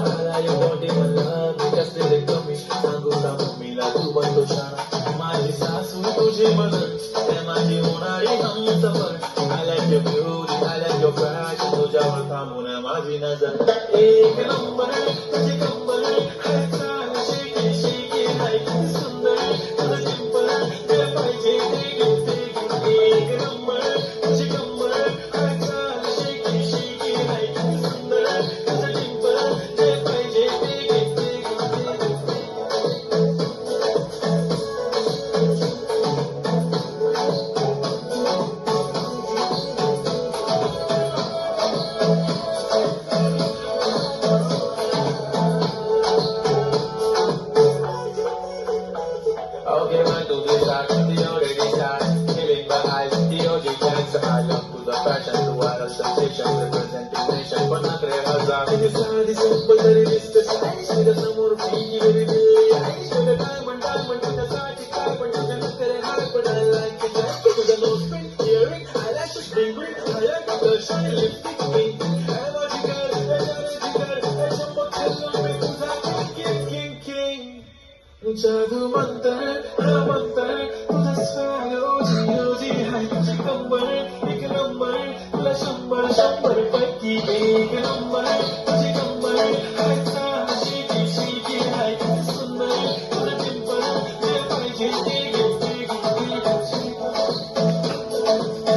आलाय मोठे मला मी कसले कमी सांगू का मम्मीला तू बनतो शाळा माझी सासू तुझी मदत त्या माझी होणारी Humsafar I like your beauty, I like your fashion तुझ्यावर थांबून माझी नजर एक नंबर तुझी कंबर हाय चाल शेकी शेकी हाय किती सुंदर तुझं सिंपल ते पाहिजे ते एक नंबर तुझी कंबर हाय चाल शेकी शेकी हाय किती सुंदर तुझं सिंपल ते पाहिजे Okay, man, do this, I the already shine. Killing my eyes, the OG dance. I love to the fashion, to our sensation, representing nation. But not Hazar. In this side, this is but there is the size. With the summer fee, very big. Eyes with the diamond, to the side, carbon, to the nuclear heart. But I like it, to the nose print, earring. I like the spring green, I like the shiny lipstick pink. I love you, girl, I jump up to the king. जादू मंतर तुझा style ओजी ओजी हाय तुझी कंबर एक number तुला 100 पैकी एक नंबर